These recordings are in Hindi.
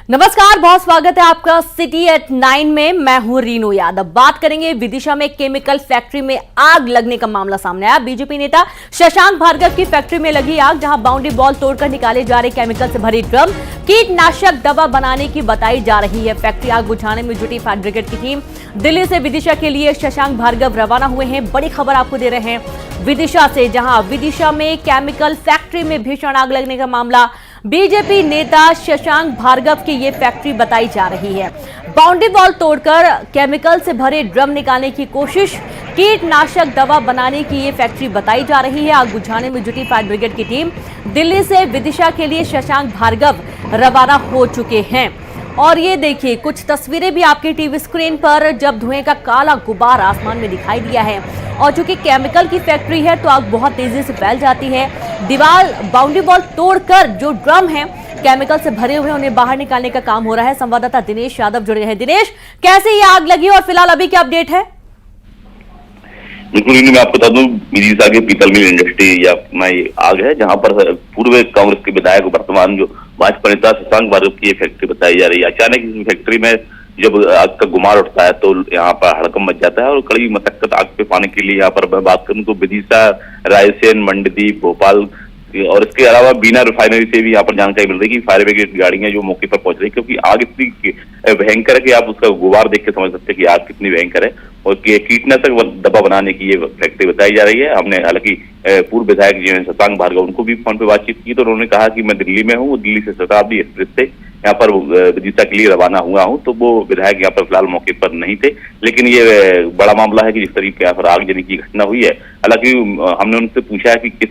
नमस्कार, बहुत स्वागत है आपका सिटी एट 9 में। मैं हूं रीनू यादव। बात करेंगे विदिशा में केमिकल फैक्ट्री में आग लगने का मामला सामने आया। बीजेपी नेता शशांक भार्गव की फैक्ट्री में लगी आग, जहां बाउंड्री वॉल तोड़कर निकाले जा रहे केमिकल से भरी ड्रम कीटनाशक दवा बनाने की बताई जा रही है। फैक्ट्री आग बुझाने में जुटी फायर ब्रिगेड की टीम दिल्ली से विदिशा के लिए शशांक भार्गव रवाना हुए हैं। बड़ी खबर आपको दे रहे हैं विदिशा से, जहां विदिशा में केमिकल फैक्ट्री में भीषण आग लगने का मामला बीजेपी नेता शशांक भार्गव की ये फैक्ट्री बताई जा रही है। बाउंड्री वॉल तोड़कर केमिकल से भरे ड्रम निकालने की कोशिश, कीटनाशक दवा बनाने की ये फैक्ट्री बताई जा रही है। आग बुझाने में जुटी फायर ब्रिगेड की टीम दिल्ली से विदिशा के लिए शशांक भार्गव रवाना हो चुके हैं। और ये देखिए कुछ तस्वीरें भी आपके टीवी स्क्रीन पर, जब धुएं का काला गुबार आसमान में दिखाई दिया है। और चूंकि केमिकल की फैक्ट्री है तो आग बहुत तेजी से फैल जाती है। दीवार बाउंड्री वॉल तोड़कर जो ड्रम है केमिकल से भरे हुए उन्हें बाहर निकालने का काम हो रहा है। संवाददाता दिनेश यादव जुड़े हैं। दिनेश, कैसे ये आग लगी और फिलहाल अभी क्या अपडेट है? बिल्कुल, मैं आपको बता दूं, विदिशा के पीतल मिल इंडस्ट्री या आग है, जहां पर पूर्व कांग्रेस के विधायक वर्तमान जो भाजपा नेता शशांक भार्गव की फैक्ट्री बताई जा रही है। अचानक इस फैक्ट्री में जब आग का गुमार उठता है तो यहाँ पर हड़कंप मच जाता है और कड़ी मशक्कत आग पे पाने के लिए यहाँ पर मैं बात करूं तो विदिशा, रायसेन, मंडीदीप, भोपाल और इसके अलावा बीना रिफाइनरी से भी यहाँ पर जानकारी मिल रही है कि फायर ब्रिगेड गाड़ियां जो मौके पर पहुंच रही है, क्योंकि आग इतनी भयंकर है कि आप उसका गुबार देख के समझ सकते हैं कि आग कितनी भयंकर है। और कीटनाशक दवा बनाने की ये फैक्ट्री बताई जा रही है। हमने हालांकि पूर्व विधायक जो है शशांक भार्गव, उनको भी फोन पे बातचीत की तो उन्होंने कहा कि मैं दिल्ली में हूँ, दिल्ली से शताब्दी एक्सप्रेस से यहाँ पर विदिशा के लिए रवाना हुआ हूँ। तो वो विधायक यहाँ पर फिलहाल मौके पर नहीं थे, लेकिन ये बड़ा मामला है कि जिस तरीके यहाँ पर आगजनी की घटना हुई है। हालांकि हमने उनसे पूछा कि किस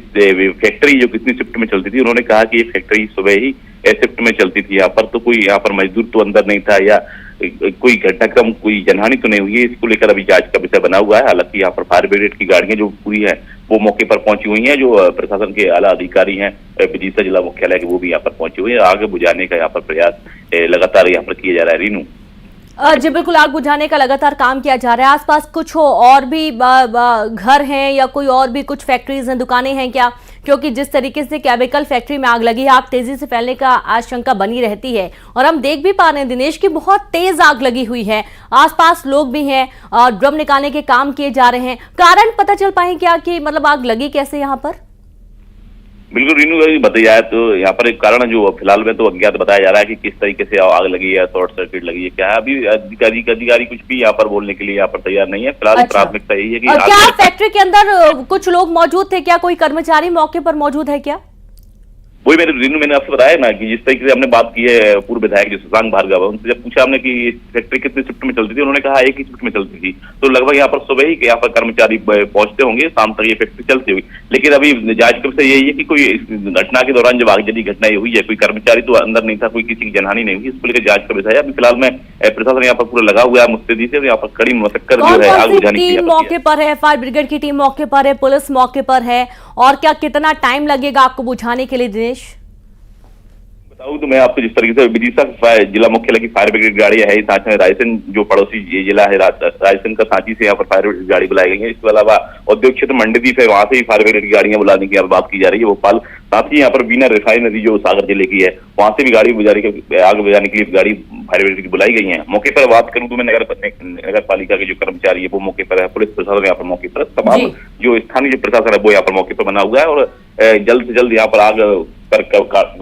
फैक्ट्री जो कितनी शिफ्ट में चलती थी, उन्होंने कहा कि ये फैक्ट्री सुबह ही शिफ्ट में चलती थी यहाँ पर, तो कोई यहाँ पर मजदूर तो अंदर नहीं था या कोई घटनाक्रम, कोई जनहानि तो नहीं हुई है। इसको लेकर अभी जांच का विषय बना हुआ है। हालांकि यहाँ पर फायर ब्रिगेड की गाड़ियां जो पूरी है वो मौके पर पहुंची हुई हैं। जो प्रशासन के आला अधिकारी हैं विदिशा जिला मुख्यालय के, वो भी यहाँ पर पहुंचे हुए हैं। आग बुझाने का यहाँ पर प्रयास लगातार यहाँ पर किया जा रहा है। रीनू जी बिल्कुल, आग बुझाने का लगातार काम किया जा रहा है। आसपास कुछ और भी घर हैं या कोई और भी कुछ फैक्ट्रीज हैं, दुकानें हैं क्या? क्योंकि जिस तरीके से केमिकल फैक्ट्री में आग लगी है, आग तेजी से फैलने का आशंका बनी रहती है। और हम देख भी पा रहे हैं दिनेश की बहुत तेज आग लगी हुई है, आसपास लोग भी हैं और ड्रम निकालने के काम किए जा रहे हैं। कारण पता चल पाए क्या कि मतलब आग लगी कैसे यहाँ पर? बिल्कुल रीनू, बताया है तो यहाँ पर एक कारण जो फिलहाल में तो अज्ञात बताया जा रहा है कि किस तरीके से आग लगी है, शॉर्ट सर्किट लगी है, क्या है। अभी अधिकारी कुछ भी यहाँ पर बोलने के लिए यहाँ पर तैयार नहीं है। फिलहाल प्राथमिकता यही है कि क्या फैक्ट्री के अंदर कुछ लोग मौजूद थे क्या? कोई कर्मचारी मौके पर मौजूद है क्या? वही मैंने आपसे बताया ना कि जिस तरीके से हमने बात की है पूर्व विधायक जो शशांक भार्गव है, उनसे जब पूछा हमने कि फैक्ट्री कितनी शिफ्ट में चलती थी, उन्होंने कहा एक ही शिफ्ट में चलती थी। तो लगभग यहाँ पर सुबह ही यहाँ पर कर्मचारी पहुंचते होंगे, शाम तक ये फैक्ट्री चलती होगी। लेकिन अभी जांच का विषय यही है कि कोई घटना के दौरान जब आगजनी घटना हुई है, कोई कर्मचारी तो अंदर नहीं था, कोई किसी की जनहानि नहीं हुई। इसको लेकर जांच का विषय है। अभी फिलहाल में प्रशासन यहाँ पर पूरा लगा हुआ है मुस्तैदी से। यहाँ पर कड़ी मशक्कत जो है आग बुझाने की मौके पर है, फायर ब्रिगेड की टीम मौके पर है, पुलिस मौके पर है, और क्या कितना टाइम लगेगा आपको बुझाने के लिए दिनेश? बताऊं तो मैं आपको जिस तरीके से विदिशा जिला मुख्यालय की फायर ब्रिगेड गाड़ियां है, साथ में रायसेन जो पड़ोसी जिला है रायसेन का सांची से यहाँ पर फायर ब्रिगेड गाड़ी बुलाई गई है। इसके अलावा औद्योगिक क्षेत्र मंडीदीप है, वहां से भी फायर ब्रिगेड की गाड़ियां बुलाने की बात की जा रही है। भोपाल, साथ ही यहाँ पर बीना रिफाइनरी जो सागर जिले की है, वहां से भी गाड़ी आग बुझाने के लिए गाड़ी फायर ब्रिगेड की बुलाई गई है। मौके पर बात करूं तो मैं नगर पालिका के जो कर्मचारी है वो मौके पर है, पुलिस प्रशासन यहाँ पर मौके पर, तमाम जो स्थानीय जो प्रशासन है वो यहाँ पर मौके पर बना हुआ है। और जल्द से जल्द यहाँ पर आग पर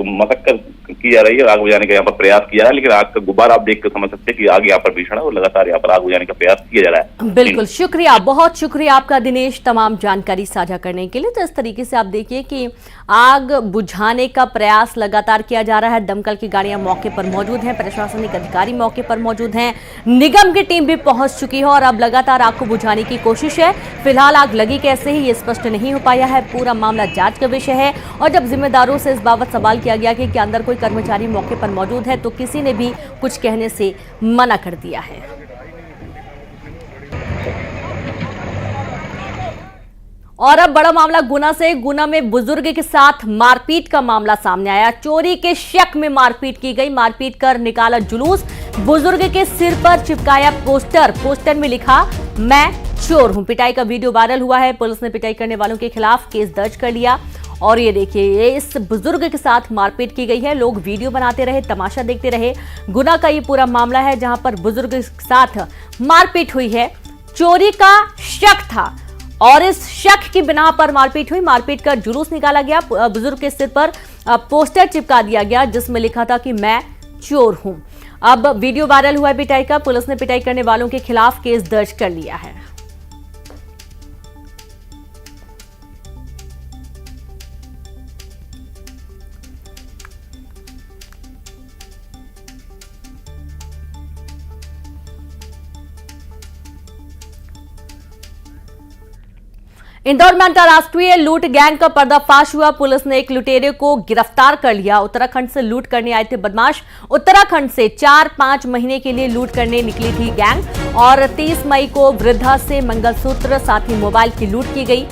मशक्कत की जा रही है, आग बुझाने का यहाँ पर प्रयास किया है। लेकिन आग का गुब्बारा आप देख कर समझ सकते हैं कि आग यहाँ पर भीषण है और लगातार यहाँ पर आग बुझाने का प्रयास किया जा रहा है। बिल्कुल, शुक्रिया, बहुत शुक्रिया आपका दिनेश तमाम जानकारी साझा करने के लिए। तो इस तरीके से आप देखिए कि आग बुझाने का प्रयास लगातार किया जा रहा है। दमकल की गाड़ियां मौके पर मौजूद हैं, प्रशासनिक अधिकारी मौके पर मौजूद हैं, निगम की टीम भी पहुंच चुकी है और अब लगातार आग को बुझाने की कोशिश है। फिलहाल आग लगी कैसे ही ये स्पष्ट नहीं हो पाया है, पूरा मामला जांच का विषय है। और जब जिम्मेदारों से इस बाबत सवाल किया गया कि अंदर कोई कर्मचारी मौके पर मौजूद है, तो किसी ने भी कुछ कहने से मना कर दिया है। और अब बड़ा मामला गुना से। गुना में बुजुर्ग के साथ मारपीट का मामला सामने आया। चोरी के शक में मारपीट की गई, मारपीट कर निकाला जुलूस। बुजुर्ग के सिर पर चिपकाया पोस्टर में लिखा मैं चोर हूं। पिटाई का वीडियो वायरल हुआ है। पुलिस ने पिटाई करने वालों के खिलाफ केस दर्ज कर लिया और ये देखिए, ये इस बुजुर्ग के साथ मारपीट की गई है। लोग वीडियो बनाते रहे, तमाशा देखते रहे। गुना का ये पूरा मामला है जहां पर बुजुर्ग के साथ मारपीट हुई है। चोरी का शक था और इस शक की बिना पर मारपीट हुई। मारपीट का जुलूस निकाला गया। बुजुर्ग के सिर पर पोस्टर चिपका दिया गया जिसमें लिखा था कि मैं चोर हूं। अब वीडियो वायरल हुआ है पिटाई का। पुलिस ने पिटाई करने वालों के खिलाफ केस दर्ज कर लिया है। इंदौर में अंतर्राष्ट्रीय लूट गैंग का पर्दाफाश हुआ। पुलिस ने एक लुटेरे को गिरफ्तार कर लिया। उत्तराखंड से लूट करने आए थे बदमाश। उत्तराखंड से 4-5 महीने के लिए लूट करने निकली थी गैंग और 30 मई को वृद्धा से मंगलसूत्र साथ ही मोबाइल की लूट की गई।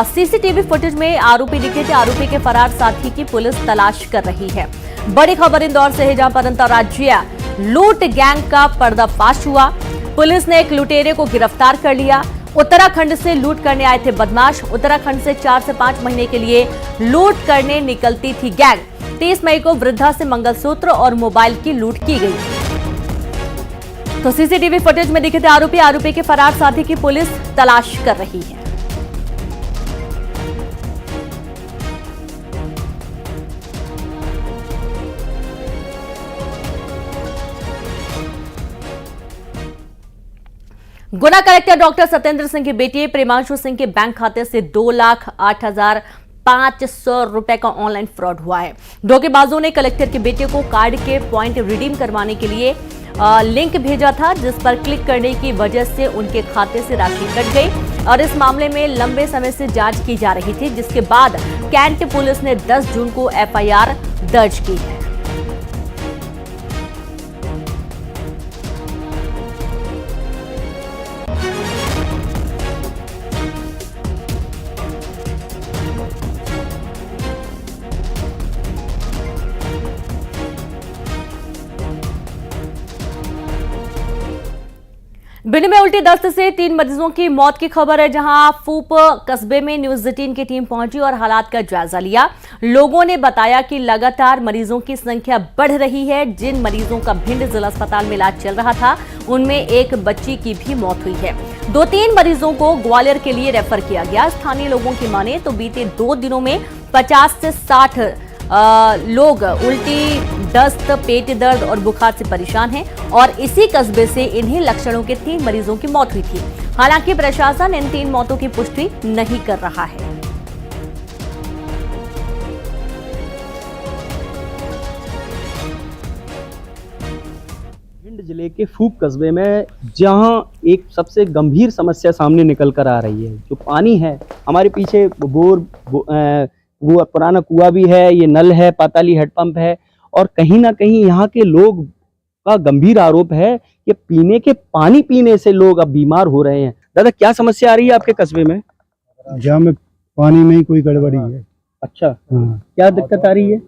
सीसीटीवी फुटेज में आरोपी दिखे थे। आरोपी के फरार साथी की पुलिस तलाश कर रही है। बड़ी खबर इंदौर से है जहां पर अंतर्राज्यीय लूट गैंग का पर्दाफाश हुआ। पुलिस ने एक लुटेरे को गिरफ्तार कर लिया। उत्तराखंड से लूट करने आए थे बदमाश। उत्तराखंड से 4 से 5 महीने के लिए लूट करने निकलती थी गैंग। 30 मई को वृद्धा से मंगलसूत्र और मोबाइल की लूट की गई। तो सीसीटीवी फुटेज में दिखे थे आरोपी के फरार साथी की पुलिस तलाश कर रही है। गुना कलेक्टर डॉक्टर सत्येंद्र सिंह की बेटी प्रेमांशु सिंह के बैंक खाते से 2,08,500 रुपए का ऑनलाइन फ्रॉड हुआ है। धोखेबाजों ने कलेक्टर के बेटे को कार्ड के पॉइंट रिडीम करवाने के लिए लिंक भेजा था जिस पर क्लिक करने की वजह से उनके खाते से राशि कट गई और इस मामले में लंबे समय से जांच की जा रही थी, जिसके बाद कैंट पुलिस ने 10 जून को एफआईआर दर्ज की है। भिंड में उल्टी दस्त से 3 मरीजों की मौत की खबर है, जहां फूप कस्बे में न्यूज 18 की टीम पहुंची और हालात का जायजा लिया। लोगों ने बताया कि लगातार मरीजों की संख्या बढ़ रही है। जिन मरीजों का भिंड जिला अस्पताल में इलाज चल रहा था उनमें एक बच्ची की भी मौत हुई है। 2-3 मरीजों को ग्वालियर के लिए रेफर किया गया। स्थानीय लोगों की माने तो बीते 2 दिनों में 50 से 60 लोग उल्टी, दस्त, पेट दर्द और बुखार से परेशान हैं और इसी कस्बे से इन्हीं लक्षणों के 3 मरीजों की मौत हुई थी। हालांकि प्रशासन इन 3 मौतों की पुष्टि नहीं कर रहा है। भिंड जिले के फूप कस्बे में जहां एक सबसे गंभीर समस्या सामने निकल कर आ रही है, जो पानी है, हमारे पीछे वो पुराना कुआं भी है, ये नल है, पाताली हेडपंप है और कहीं ना कहीं यहाँ के लोग का गंभीर आरोप है कि पीने के पानी पीने से लोग अब बीमार हो रहे हैं। दादा, क्या समस्या आ रही है आपके कस्बे में? जहाँ में पानी में ही कोई गड़बड़ी है। अच्छा, हाँ। क्या दिक्कत आ रही है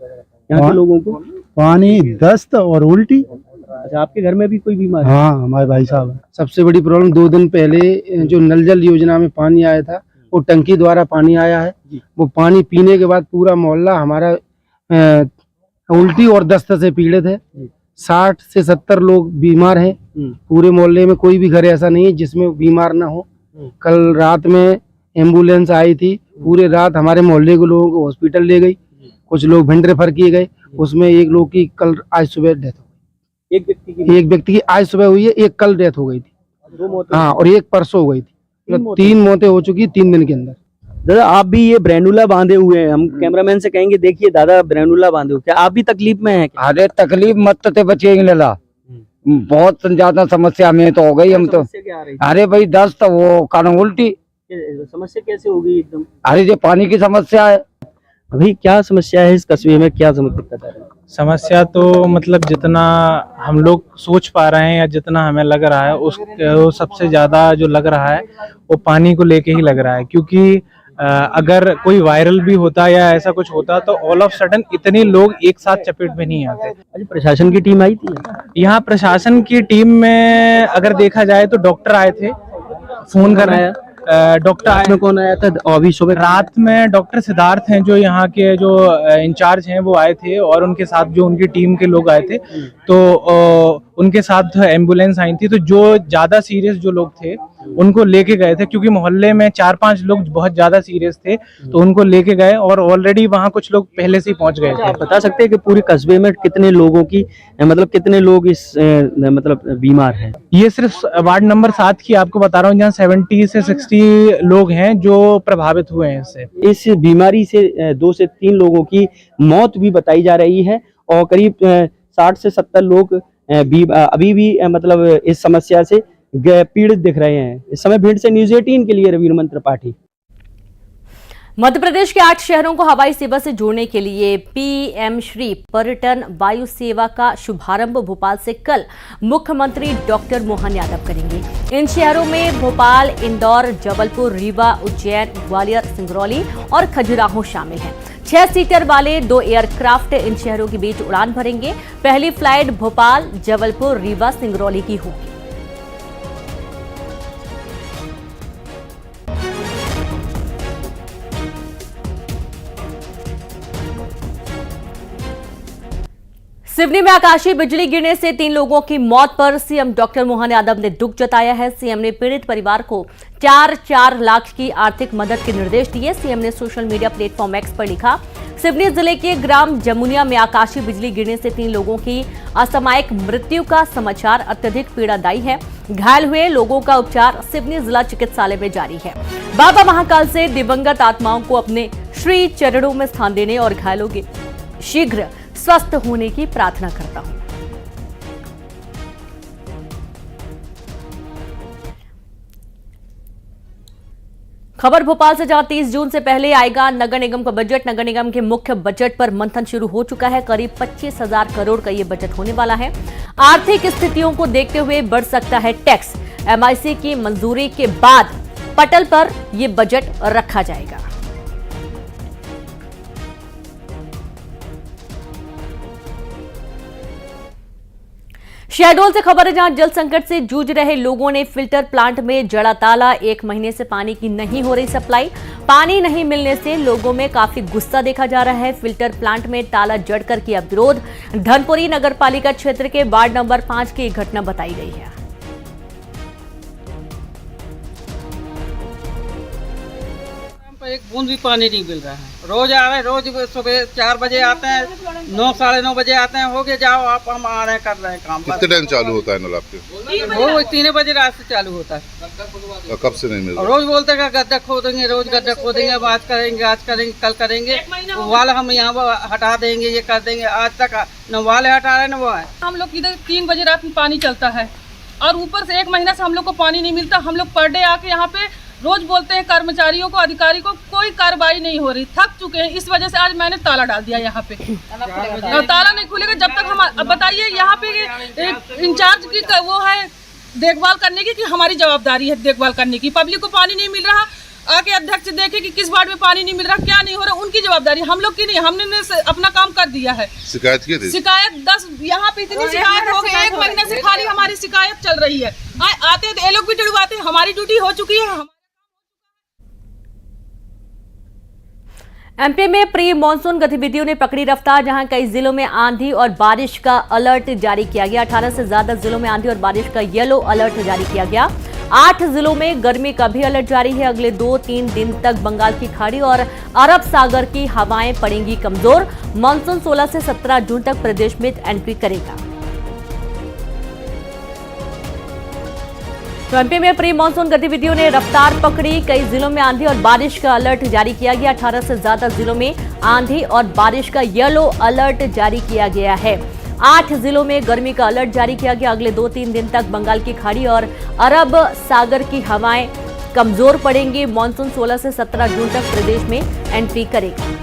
यहाँ के लोगों को? पानी, दस्त और उल्टी। अच्छा, आपके घर में भी कोई बीमार है? हाँ, हमारे भाई साहब। सबसे बड़ी प्रॉब्लम 2 दिन पहले जो नल जल योजना में पानी आया था, वो टंकी द्वारा पानी आया है। वो पानी पीने के बाद पूरा मोहल्ला हमारा उल्टी और दस्त से पीड़ित है। 60 से 70 लोग बीमार हैं। पूरे मोहल्ले में कोई भी घर ऐसा नहीं है जिसमें बीमार ना हो। कल रात में एम्बुलेंस आई थी, पूरे रात हमारे मोहल्ले के लोगों को हॉस्पिटल ले गई। कुछ लोग भिंड रेफर किए गए, उसमें एक लोग की कल आज सुबह डेथ हो गई। एक व्यक्ति की आज सुबह हुई है, एक कल डेथ हो गई थी। 2 मौतें? हाँ, और एक परसों हो गई थी। 3 मौतें हो चुकी 3 दिन के अंदर। दादा, आप भी ये ब्रैनुला बांधे हुए हैं, हम कैमरामैन से कहेंगे देखिए दादा ब्रैनुला बांधे हुए, क्या आप भी तकलीफ में हैं? अरे तकलीफ मत ते बचेंगे लला, बहुत ज्यादा समस्या में तो हो गई हम तो। समस्या क्या आ रही अरे भाई दस्त, वो कान उल्टी। थी? समस्या कैसे होगी एकदम? अरे ये पानी की समस्या है। अभी क्या समस्या है इस कस्बे में, क्या दिक्कत आ रही है? समस्या तो मतलब जितना हम लोग सोच पा रहे हैं या जितना हमें लग रहा है वो सबसे ज्यादा जो लग रहा है वो पानी को लेके ही लग रहा है, क्योंकि अगर कोई वायरल भी होता या ऐसा कुछ होता तो ऑल ऑफ सडन इतने लोग एक साथ चपेट में नहीं आते। अरे प्रशासन की टीम आई थी यहाँ? प्रशासन की टीम में अगर देखा जाए तो डॉक्टर आए थे, फोन कर रहे हैं, डॉक्टर में कौन आया था और अभी सुबह? रात में डॉक्टर सिद्धार्थ हैं जो यहाँ के जो इंचार्ज हैं वो आए थे और उनके साथ जो उनकी टीम के लोग आए थे, तो उनके साथ एम्बुलेंस आई थी। तो जो ज्यादा सीरियस जो लोग थे उनको लेके गए थे, क्योंकि मोहल्ले में 4-5 लोग बहुत ज्यादा सीरियस थे, तो उनको लेके गए और ऑलरेडी वहाँ कुछ लोग पहले से ही पहुंच गए थे। आप बता सकते हैं कि पूरे कस्बे में कितने लोगों की मतलब कितने लोग इस मतलब बीमार हैं? ये सिर्फ वार्ड नंबर 7 की आपको बता रहा हूँ, जहाँ 70 से 60 लोग हैं जो प्रभावित हुए हैं इससे। इस बीमारी से 2 से 3 लोगों की मौत भी बताई जा रही है और करीब 60 से 70 लोग अभी भी मतलब इस समस्या से पीड़ित दिख रहे हैं। इस समय भीड़ से न्यूज़ 18 के लिए रविंद्र त्रिपाठी। मध्य प्रदेश के 8 शहरों को हवाई सेवा से जोड़ने के लिए पीएम श्री पर्यटन वायु सेवा का शुभारंभ भोपाल से कल मुख्यमंत्री डॉक्टर मोहन यादव करेंगे। इन शहरों में भोपाल, इंदौर, जबलपुर, रीवा, उज्जैन, ग्वालियर, सिंगरौली और खजुराहो शामिल हैं। 6 सीटर वाले 2 एयरक्राफ्ट इन शहरों के बीच उड़ान भरेंगे। पहली फ्लाइट भोपाल, जबलपुर, रीवा, सिंगरौली की होगी। सिवनी में आकाशीय बिजली गिरने से 3 लोगों की मौत पर सीएम डॉक्टर मोहन यादव ने दुख जताया है। सीएम ने पीड़ित परिवार को 4-4 लाख की आर्थिक मदद के निर्देश दिए। सीएम ने सोशल मीडिया प्लेटफॉर्म एक्स पर लिखा, सिवनी जिले के ग्राम जमुनिया में आकाशीय बिजली गिरने से 3 लोगों की असामयिक मृत्यु का समाचार अत्यधिक पीड़ादायी है। घायल हुए लोगों का उपचार सिवनी जिला चिकित्सालय में जारी है। बाबा महाकाल से दिवंगत आत्माओं को अपने श्री चरणों में स्थान देने और घायलों के शीघ्र स्वस्थ होने की प्रार्थना करता हूं। खबर भोपाल से, जहां 30 जून से पहले आएगा नगर निगम का बजट। नगर निगम के मुख्य बजट पर मंथन शुरू हो चुका है। करीब 25,000 करोड़ का यह बजट होने वाला है। आर्थिक स्थितियों को देखते हुए बढ़ सकता है टैक्स। एमआईसी की मंजूरी के बाद पटल पर यह बजट रखा जाएगा। शहडोल से खबर है, जहां जल संकट से जूझ रहे लोगों ने फिल्टर प्लांट में जड़ा ताला। 1 महीने से पानी की नहीं हो रही सप्लाई। पानी नहीं मिलने से लोगों में काफी गुस्सा देखा जा रहा है। फिल्टर प्लांट में ताला जड़कर किया विरोध। धनपुरी नगरपालिका क्षेत्र के वार्ड नंबर 5 की घटना बताई गई है। एक बूंद भी पानी नहीं मिल रहा है। रोज आ रहे हैं, रोज सुबह 4 बजे आते हैं, 9 साढ़े 9 बजे आते हैं। हो गए जाओ आप, हम आ रहे हैं, कर रहे हैं काम। कितने टाइम चालू होता है नल आपके? वो 3 बजे रात से चालू होता है। कब से नहीं मिल रहा? रोज बोलते हैं गड्ढा खोदेंगे, रोज गड्ढा खोदेंगे, अब आज करेंगे, कल करेंगे, वाल हम यहाँ हटा देंगे, ये कर देंगे। आज तक न वाले हटा रहे न वो है। हम लोग इधर 3 बजे रात में पानी चलता है और ऊपर से 1 महीना से हम लोग को पानी नहीं मिलता। हम लोग पर डे आके यहाँ पे रोज बोलते हैं, कर्मचारियों को, अधिकारी को कोई कार्रवाई नहीं हो रही। थक चुके हैं। इस वजह से आज मैंने ताला डाल दिया यहाँ पे। ताला नहीं खुलेगा जब तक हम, अब बताइए यहाँ पे इंचार्ज की वो है देखभाल करने की, कि हमारी जवाबदारी है देखभाल करने की। पब्लिक को पानी नहीं मिल रहा, आके अध्यक्ष देखे कि किस वार्ड में पानी नहीं मिल रहा, क्या नहीं हो रहा, उनकी जवाबदारी, हम लोग की नहीं। हमने अपना काम कर दिया है। शिकायत की थी? शिकायत 10 यहाँ पे इतनी शिकायत हो गई। 1 महीने से खाली हमारी शिकायत चल रही है। आते हैं तो ये लोग भी डुड़वाते हैं। हमारी ड्यूटी हो चुकी है। एमपी में प्री मानसून गतिविधियों ने पकड़ी रफ्तार, जहां कई जिलों में आंधी और बारिश का अलर्ट जारी किया गया। 18 से ज्यादा जिलों में आंधी और बारिश का येलो अलर्ट जारी किया गया। 8 जिलों में गर्मी का भी अलर्ट जारी है। अगले 2-3 दिन तक बंगाल की खाड़ी और अरब सागर की हवाएं पड़ेंगी कमजोर। मानसून 16 से 17 जून तक प्रदेश में एंट्री करेगा। तो एमपी में प्री मानसून गतिविधियों ने रफ्तार पकड़ी। कई जिलों में आंधी और बारिश का अलर्ट जारी किया गया। 18 से ज्यादा जिलों में आंधी और बारिश का येलो अलर्ट जारी किया गया है। 8 जिलों में गर्मी का अलर्ट जारी किया गया। अगले 2-3 दिन तक बंगाल की खाड़ी और अरब सागर की हवाएं कमजोर पड़ेंगी। मानसून 16 से 17 जून तक प्रदेश में एंट्री करेगा।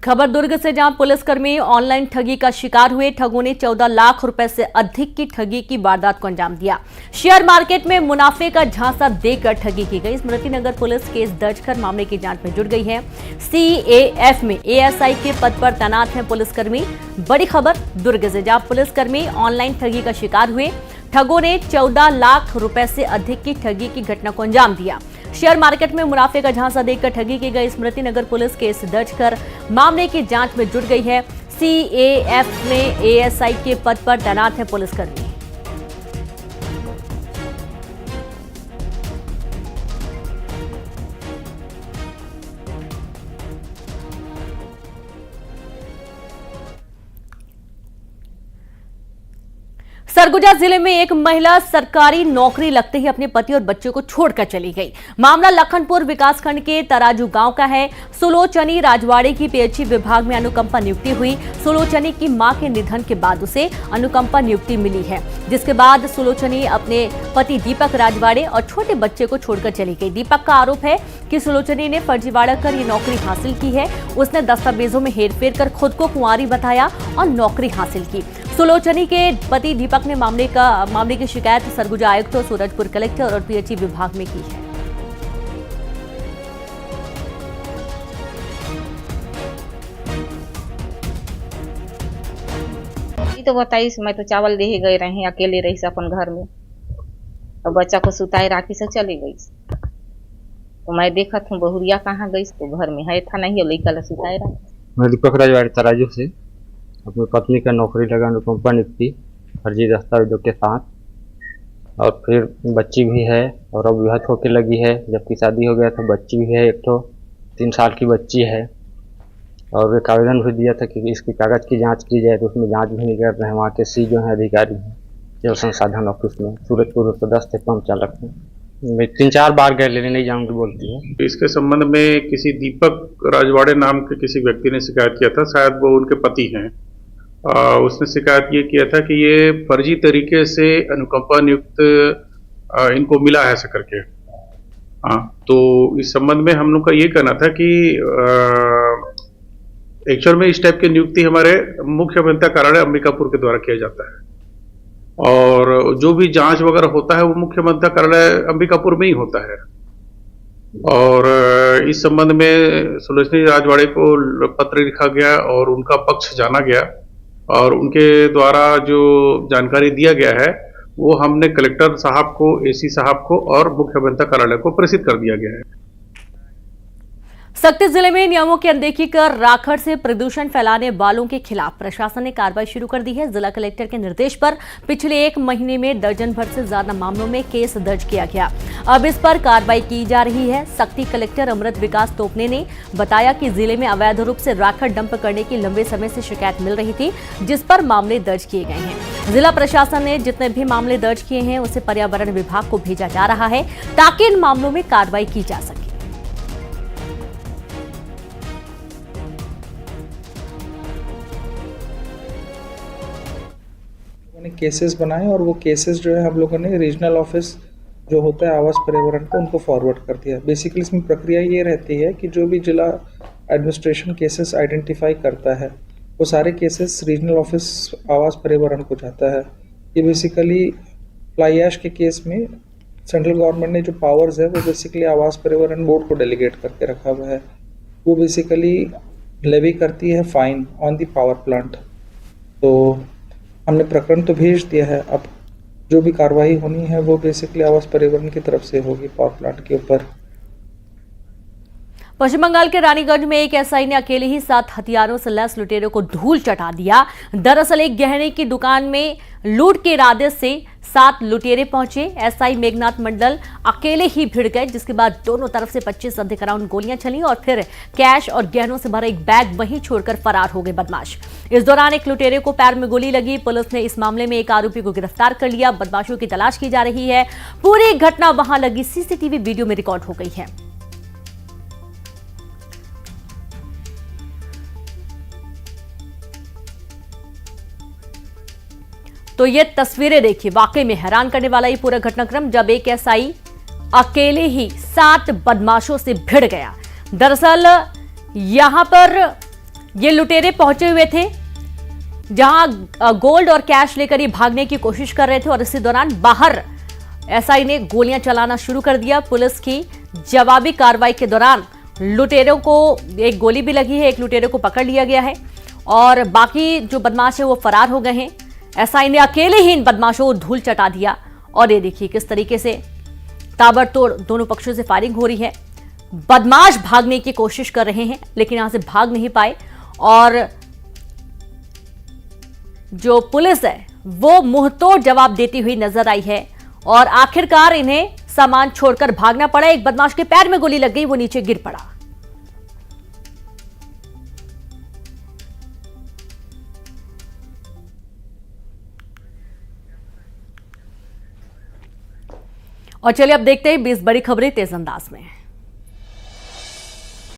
खबर दुर्ग से, जहां पुलिसकर्मी ऑनलाइन ठगी का शिकार हुए। ठगों ने 14 लाख रुपए से अधिक की ठगी की वारदात को अंजाम दिया। शेयर मार्केट में मुनाफे का झांसा देकर ठगी की गई। स्मृति नगर पुलिस केस दर्ज कर मामले की जांच में जुट गई है। CAF में ASI के पद पर तैनात हैं पुलिसकर्मी। बड़ी खबर दुर्ग से, जहां पुलिसकर्मी ऑनलाइन ठगी का शिकार हुए। ठगों ने 14 लाख रुपए से अधिक की ठगी की घटना को अंजाम दिया। शेयर मार्केट में मुनाफे का झांसा देकर ठगी की गई। स्मृति नगर पुलिस केस दर्ज कर मामले की जांच में जुट गई है। CAF में ASI के पद पर तैनात है पुलिसकर्मी। सरगुजा जिले में एक महिला सरकारी नौकरी लगते ही अपने पति और बच्चे को छोड़कर चली गई। मामला लखनपुर विकासखंड के तराजू गांव का है। सुलोचनी राजवाड़े की PHE विभाग में अनुकंपा नियुक्ति हुई। सुलोचनी की मां के निधन के बाद उसे अनुकंपा नियुक्ति मिली है, जिसके बाद सुलोचनी अपने पति दीपक राजवाड़े और छोटे बच्चे को छोड़कर चली गई। दीपक का आरोप है कि सुलोचनी ने फर्जीवाड़ा कर ये नौकरी हासिल की है। उसने दस्तावेजों में हेरफेर कर खुद को कुंवारी बताया और नौकरी हासिल की। सुलोचनी के पति दीपक ने मामले की शिकायत सरगुजा आयुक्त और सूरजपुर कलेक्टर और PHE विभाग में की है। तो बताइए, मैं तो चावल दे ही गए रहे, अकेले रही अपन घर में, और बच्चा को सुताए राखी से चली गई। तो मैं देखा हूँ बहुरिया कहाँ गई, तो घर में है था नहीं, लड़का सुताए राखी। मैं दीपक राजवाड़े तराजू से अपनी पत्नी का नौकरी लगा अनुकंपा नियुक्ति फर्जी दस्तावेजों के साथ, और फिर बच्ची भी है और अब विवाह होके लगी है, जबकि शादी हो गया था। बच्ची भी है, एक तो 3 साल की बच्ची है, और एक आवेदन भी दिया था कि इसकी कागज की जांच की जाए, तो उसमें जांच भी नहीं कर रहे हैं। वहाँ के C जो है अधिकारी हैं जल संसाधन ऑफिस में, सूरजपुर पदस्थ है, पंप चालक हैं। मैं 3-4 बार गए, लेने नहीं जाऊँगी बोलती है। इसके संबंध में किसी दीपक राजवाड़े नाम के किसी व्यक्ति ने शिकायत किया था, शायद वो उनके पति हैं। उसने शिकायत ये किया था कि ये फर्जी तरीके से अनुकंपा नियुक्त इनको मिला है ऐसा करके। तो इस संबंध में हम लोग का ये कहना था कि एक्चुअल में इस टाइप की नियुक्ति हमारे मुख्य अभियंता कार्यालय अंबिकापुर के द्वारा किया जाता है, और जो भी जांच वगैरह होता है वो मुख्य अभियंता कार्यालय अंबिकापुर में ही होता है। और इस संबंध में सुलोचनी राजवाड़े को पत्र लिखा गया और उनका पक्ष जाना गया, और उनके द्वारा जो जानकारी दिया गया है वो हमने कलेक्टर साहब को, AC साहब को और मुख्य अभियंता कार्यालय को प्रेषित कर दिया गया है। सकती जिले में नियमों की अनदेखी कर राखड़ से प्रदूषण फैलाने वालों के खिलाफ प्रशासन ने कार्रवाई शुरू कर दी है। जिला कलेक्टर के निर्देश पर पिछले 1 महीने में दर्जन भर से ज्यादा मामलों में केस दर्ज किया गया। अब इस पर कार्रवाई की जा रही है। सकती कलेक्टर अमृत विकास तोपने ने बताया कि जिले में अवैध रूप से राखड़ डंप करने की लंबे समय से शिकायत मिल रही थी, जिस पर मामले दर्ज किए गए हैं। जिला प्रशासन ने जितने भी मामले दर्ज किए हैं उसे पर्यावरण विभाग को भेजा जा रहा है, ताकि इन मामलों में कार्रवाई की जा सके। केसेस बनाए और वो केसेस जो है हम लोगों ने रीजनल ऑफिस जो होता है आवास पर्यावरण को उनको फॉरवर्ड कर दिया। बेसिकली इसमें प्रक्रिया ये रहती है कि जो भी जिला एडमिनिस्ट्रेशन केसेस आइडेंटिफाई करता है वो सारे केसेस रीजनल ऑफिस आवास पर्यावरण को जाता है। ये बेसिकली फ्लाई ऐश के केस में सेंट्रल गवर्नमेंट ने जो पावर्स है वो बेसिकली आवास पर्यावरण बोर्ड को डेलीगेट करके रखा हुआ है। वो बेसिकली लेवी करती है fine on the power plant. तो हमने प्रकरण तो भेज दिया है, अब जो भी कार्रवाई होनी है वो बेसिकली आवास पर्यावरण की तरफ से होगी पावर प्लांट के ऊपर। पश्चिम बंगाल के रानीगंज में एक SI ने अकेले ही 7 हथियारों से लैस लुटेरों को धूल चटा दिया। दरअसल एक गहने की दुकान में लूट के इरादे से 7 लुटेरे पहुंचे। SI मेघनाथ मंडल अकेले ही भिड़ गए, जिसके बाद दोनों तरफ से 25 अधिक राउंड गोलियां चली और फिर कैश और गहनों से भरा एक बैग वहीं छोड़कर फरार हो गए बदमाश। इस दौरान एक लुटेरे को पैर में गोली लगी। पुलिस ने इस मामले में एक आरोपी को गिरफ्तार कर लिया। बदमाशों की तलाश की जा रही है। पूरी घटना वहां लगी CCTV वीडियो में रिकॉर्ड हो गई है। तो ये तस्वीरें देखिए, वाकई में हैरान करने वाला ये पूरा घटनाक्रम, जब एक SI अकेले ही 7 बदमाशों से भिड़ गया। दरअसल यहां पर ये लुटेरे पहुंचे हुए थे जहां गोल्ड और कैश लेकर ये भागने की कोशिश कर रहे थे और इसी दौरान बाहर एसआई ने गोलियां चलाना शुरू कर दिया। पुलिस की जवाबी कार्रवाई के दौरान लुटेरों को एक गोली भी लगी है, एक लुटेरे को पकड़ लिया गया है और बाकी जो बदमाश है वो फरार हो गए हैं। एसआई ने अकेले ही इन बदमाशों को धूल चटा दिया और ये देखिए किस तरीके से ताबड़तोड़ दोनों पक्षों से फायरिंग हो रही है। बदमाश भागने की कोशिश कर रहे हैं लेकिन यहां से भाग नहीं पाए और जो पुलिस है वो मुंहतोड़ जवाब देती हुई नजर आई है और आखिरकार इन्हें सामान छोड़कर भागना पड़ा। एक बदमाश के पैर में गोली लग गई, वो नीचे गिर पड़ा। और चलिए अब देखते हैं 20 बड़ी खबरें तेज अंदाज में।